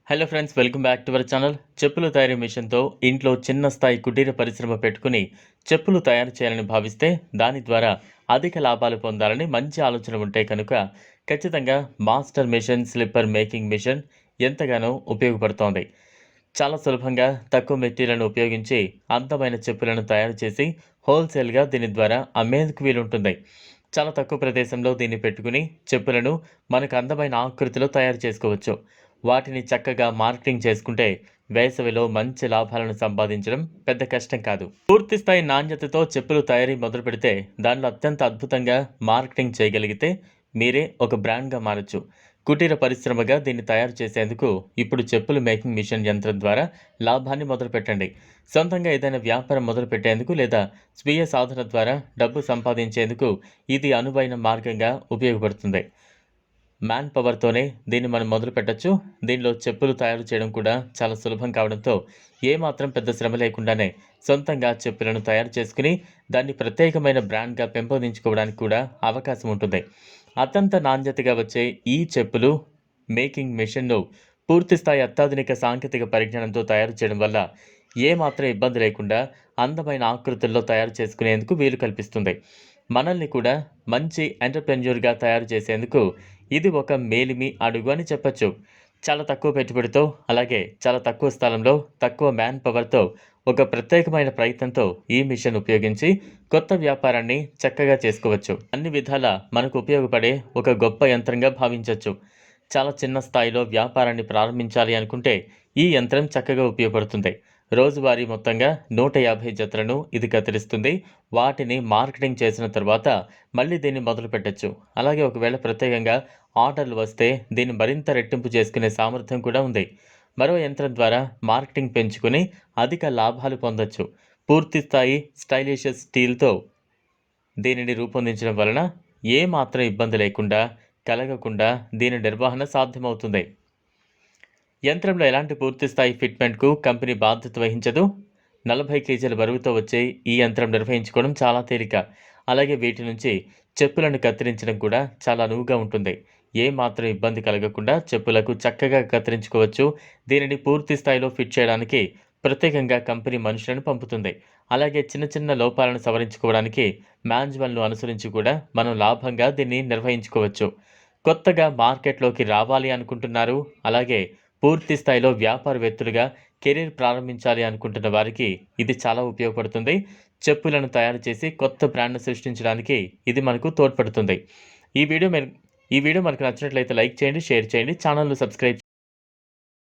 Hello friends, welcome back to our channel. చెప్పులు తయారీ మిషన్తో ఇంట్లో చిన్న స్థాయి కుటీర పరిశ్రమ పెట్టుకుని చెప్పులు తయారు చేయాలని భావిస్తే దాని ద్వారా అధిక లాభాలు పొందాలని మంచి ఆలోచన ఉంటే కనుక ఖచ్చితంగా master machine slipper making machine ఎంతగానో ఉపయోగపడుతోంది. చాలా సులభంగా తక్కువ మెటీరియల్ను ఉపయోగించి అందమైన చెప్పులను తయారు చేసి హోల్సేల్గా దీని ద్వారా అమ్మేందుకు వీలుంటుంది. చాలా తక్కువ ప్రదేశంలో దీన్ని పెట్టుకుని చెప్పులను మనకు అందమైన ఆకృతిలో తయారు చేసుకోవచ్చు. వాటిని చక్కగా మార్కెటింగ్ చేసుకుంటే వేసవిలో మంచి లాభాలను సంపాదించడం పెద్ద కష్టం కాదు. పూర్తి స్థాయి నాణ్యతతో చెప్పులు తయారీ మొదలు పెడితే దానిలో అత్యంత అద్భుతంగా మార్కెటింగ్ చేయగలిగితే మీరే ఒక బ్రాండ్గా మారచ్చు. కుటీర పరిశ్రమగా దీన్ని తయారు చేసేందుకు ఇప్పుడు చెప్పులు మేకింగ్ మిషన్ యంత్రం ద్వారా లాభాన్ని మొదలు పెట్టండి. సొంతంగా ఏదైనా వ్యాపారం మొదలు పెట్టేందుకు లేదా స్వీయ సాధన ద్వారా డబ్బు సంపాదించేందుకు ఇది అనువైన మార్గంగా ఉపయోగపడుతుంది. మ్యాన్ పవర్తోనే దీన్ని మనం మొదలు పెట్టచ్చు. దీనిలో చెప్పులు తయారు చేయడం కూడా చాలా సులభం కావడంతో ఏమాత్రం పెద్ద శ్రమ లేకుండానే సొంతంగా చెప్పులను తయారు చేసుకుని దాన్ని ప్రత్యేకమైన బ్రాండ్గా పెంపొందించుకోవడానికి కూడా అవకాశం ఉంటుంది. అత్యంత నాణ్యతగా వచ్చే ఈ చెప్పులు మేకింగ్ మెషిన్ను పూర్తిస్థాయి అత్యాధునిక సాంకేతిక పరిజ్ఞానంతో తయారు చేయడం వల్ల ఏమాత్రం ఇబ్బంది లేకుండా అందమైన ఆకృతుల్లో తయారు చేసుకునేందుకు వీలు కల్పిస్తుంది. మనల్ని కూడా మంచి ఎంటర్‌ప్రెన్యూర్‌గా తయారు చేసేందుకు ఇది ఒక మేలిమి అడుగు అని చెప్పొచ్చు. చాలా తక్కువ పెట్టుబడితో, అలాగే చాలా తక్కువ స్థలంలో, తక్కువ మ్యాన్ పవర్‌తో ఒక ప్రత్యేకమైన ప్రయత్నంతో ఈ మిషన్ ఉపయోగించి కొత్త వ్యాపారాన్ని చక్కగా చేసుకోవచ్చు. అన్ని విధాలా మనకు ఉపయోగపడే ఒక గొప్ప యంత్రంగా భావించొచ్చు. చాలా చిన్న స్థాయిలో వ్యాపారాన్ని ప్రారంభించాలి అనుకుంటే ఈ యంత్రం చక్కగా ఉపయోగపడుతుంది. రోజువారీ మొత్తంగా 150 జతలను ఇది కత్తిరిస్తుంది. వాటిని మార్కెటింగ్ చేసిన తర్వాత మళ్ళీ దీన్ని మొదలుపెట్టొచ్చు. అలాగే ఒకవేళ ప్రత్యేకంగా ఆర్డర్లు వస్తే దీన్ని మరింత రెట్టింపు చేసుకునే సామర్థ్యం కూడా ఉంది. మరో యంత్రం ద్వారా మార్కెటింగ్ పెంచుకుని అధిక లాభాలు పొందొచ్చు. పూర్తి స్థాయి స్టైలిషియస్ స్టీల్తో దీనిని రూపొందించడం వలన ఏ మాత్రం ఇబ్బంది లేకుండా కలగకుండా దీని నిర్వహణ సాధ్యమవుతుంది. యంత్రంలో ఎలాంటి పూర్తిస్థాయి ఫిట్మెంట్కు కంపెనీ బాధ్యత వహించదు. 40 కేజీల బరువుతో వచ్చే ఈ యంత్రం నిర్వహించుకోవడం చాలా తేలిక. అలాగే వీటి నుంచి చెప్పులను కత్తిరించడం కూడా చాలా అనువుగా ఉంటుంది. ఏ మాత్రం ఇబ్బంది కలగకుండా చెప్పులకు చక్కగా కత్తిరించుకోవచ్చు. దీనిని పూర్తి స్థాయిలో ఫిట్ చేయడానికి ప్రత్యేకంగా కంపెనీ మనుషులను పంపుతుంది. అలాగే చిన్న చిన్న లోపాలను సవరించుకోవడానికి మాన్యువల్ను అనుసరించి కూడా మనం లాభంగా దీన్ని నిర్వహించుకోవచ్చు. కొత్తగా మార్కెట్లోకి రావాలి అనుకుంటున్నారు, అలాగే పూర్తి స్థాయిలో వ్యాపారవేత్తలుగా కెరీర్ ప్రారంభించాలి అనుకుంటున్న వారికి ఇది చాలా ఉపయోగపడుతుంది. చెప్పులను తయారు చేసి కొత్త బ్రాండ్ను సృష్టించడానికి ఇది మనకు తోడ్పడుతుంది. ఈ వీడియో మనకు నచ్చినట్లయితే లైక్ చేయండి, షేర్ చేయండి, ఛానల్ను సబ్స్క్రైబ్